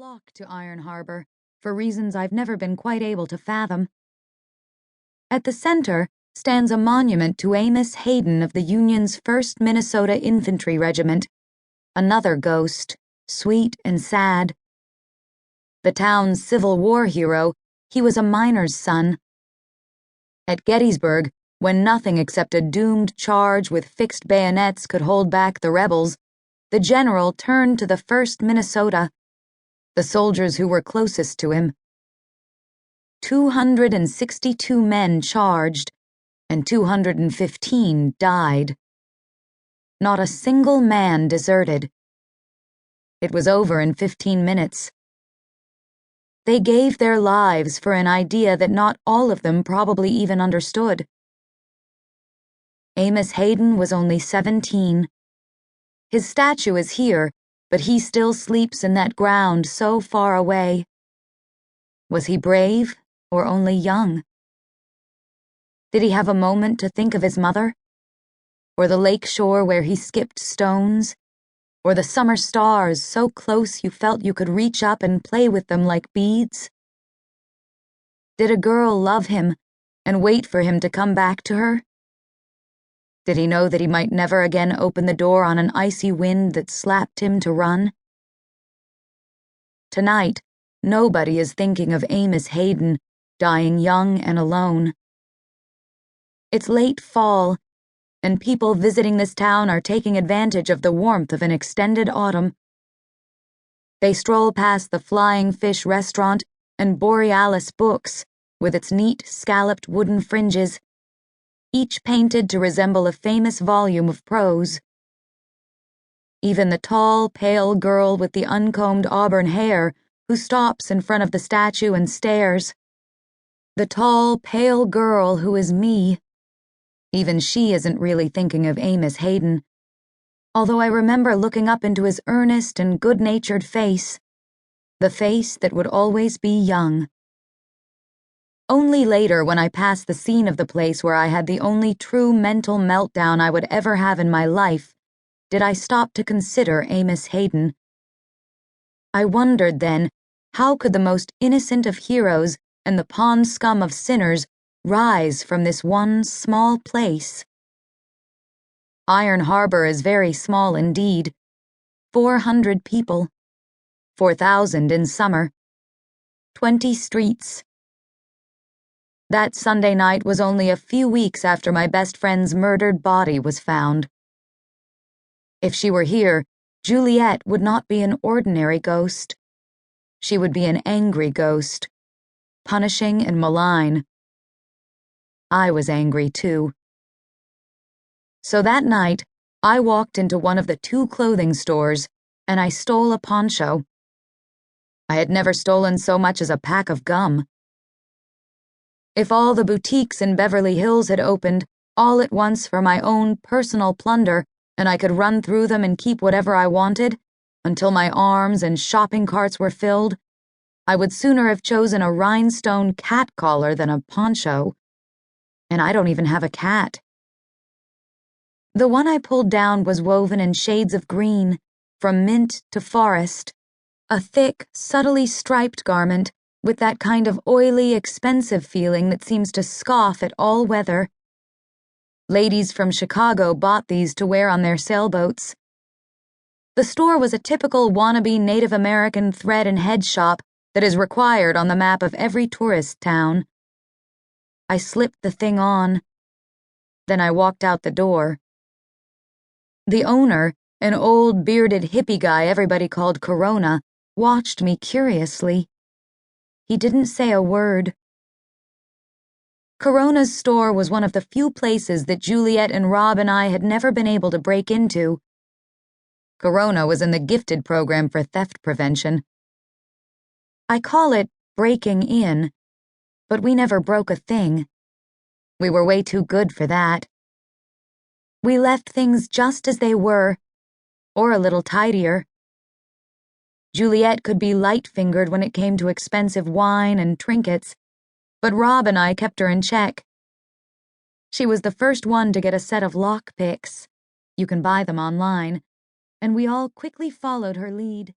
flock to Iron Harbor for reasons I've never been quite able to fathom. At the center stands a monument to Amos Hayden of the Union's 1st Minnesota Infantry Regiment, another ghost, sweet and sad. The town's Civil War hero, he was a miner's son. At Gettysburg, when nothing except a doomed charge with fixed bayonets could hold back the rebels, the general turned to the 1st Minnesota, the soldiers who were closest to him. 262 men charged, and 215 died. Not a single man deserted. It was over in 15 minutes. They gave their lives for an idea that not all of them probably even understood. Amos Hayden was only 17. His statue is here, but he still sleeps in that ground so far away. Was he brave or only young? Did he have a moment to think of his mother? Or the lake shore where he skipped stones? Or the summer stars so close you felt you could reach up and play with them like beads? Did a girl love him and wait for him to come back to her? Did he know that he might never again open the door on an icy wind that slapped him to run? Tonight, nobody is thinking of Amos Hayden, dying young and alone. It's late fall, and people visiting this town are taking advantage of the warmth of an extended autumn. They stroll past the Flying Fish restaurant and Borealis Books, with its neat, scalloped wooden fringes, each painted to resemble a famous volume of prose. Even the tall, pale girl with the uncombed auburn hair who stops in front of the statue and stares. The tall, pale girl who is me. Even she isn't really thinking of Amos Hayden, although I remember looking up into his earnest and good-natured face, the face that would always be young. Only later, when I passed the scene of the place where I had the only true mental meltdown I would ever have in my life, did I stop to consider Amos Hayden. I wondered then, how could the most innocent of heroes and the pond scum of sinners rise from this one small place? Iron Harbor is very small indeed. 400 people. 4,000 in summer. 20 streets. That Sunday night was only a few weeks after my best friend's murdered body was found. If she were here, Juliet would not be an ordinary ghost. She would be an angry ghost, punishing and malign. I was angry too. So that night, I walked into one of the 2 clothing stores and I stole a poncho. I had never stolen so much as a pack of gum. If all the boutiques in Beverly Hills had opened all at once for my own personal plunder, and I could run through them and keep whatever I wanted, until my arms and shopping carts were filled, I would sooner have chosen a rhinestone cat collar than a poncho. And I don't even have a cat. The one I pulled down was woven in shades of green, from mint to forest, a thick, subtly striped garment with that kind of oily, expensive feeling that seems to scoff at all weather. Ladies from Chicago bought these to wear on their sailboats. The store was a typical wannabe Native American thread and head shop that is required on the map of every tourist town. I slipped the thing on. Then I walked out the door. The owner, an old bearded hippie guy everybody called Corona, watched me curiously. He didn't say a word. Corona's store was one of the few places that Juliet and Rob and I had never been able to break into. Corona was in the gifted program for theft prevention. I call it breaking in, but we never broke a thing. We were way too good for that. We left things just as they were, or a little tidier. Juliet could be light-fingered when it came to expensive wine and trinkets, but Rob and I kept her in check. She was the first one to get a set of lock picks. You can buy them online, and we all quickly followed her lead.